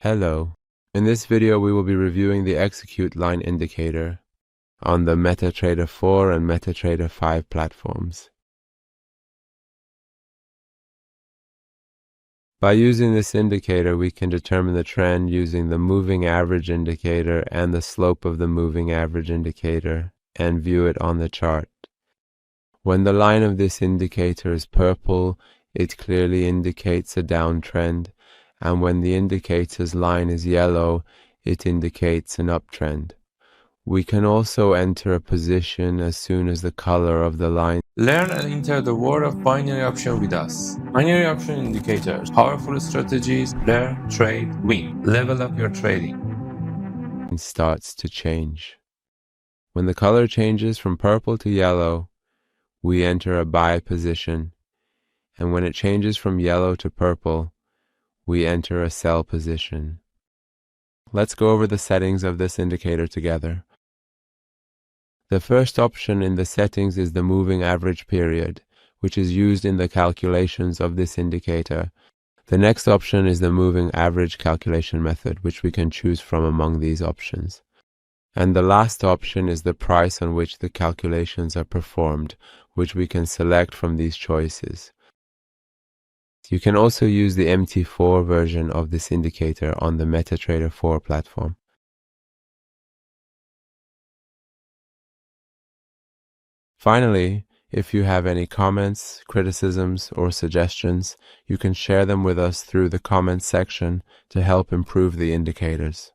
Hello. In this video, we will be reviewing the execute line indicator on the MetaTrader 4 and MetaTrader 5 platforms. By using this indicator, we can determine the trend using the moving average indicator and the slope of the moving average indicator and view it on the chart. When the line of this indicator is purple, it clearly indicates a downtrend, and when the indicator's line is yellow, it indicates an uptrend. We can also enter a position as soon as the color of the line. Learn and enter the world of binary option with us. Binary option indicators, powerful strategies, learn, trade, win. Level up your trading. Starts to change. When the color changes from purple to yellow, we enter a buy position, and when it changes from yellow to purple, we enter a sell position. Let's go over the settings of this indicator together. The first option in the settings is the moving average period, which is used in the calculations of this indicator. The next option is the moving average calculation method, which we can choose from among these options. And the last option is the price on which the calculations are performed, which we can select from these choices. You can also use the MT4 version of this indicator on the MetaTrader 4 platform. Finally, if you have any comments, criticisms, or suggestions, you can share them with us through the comments section to help improve the indicators.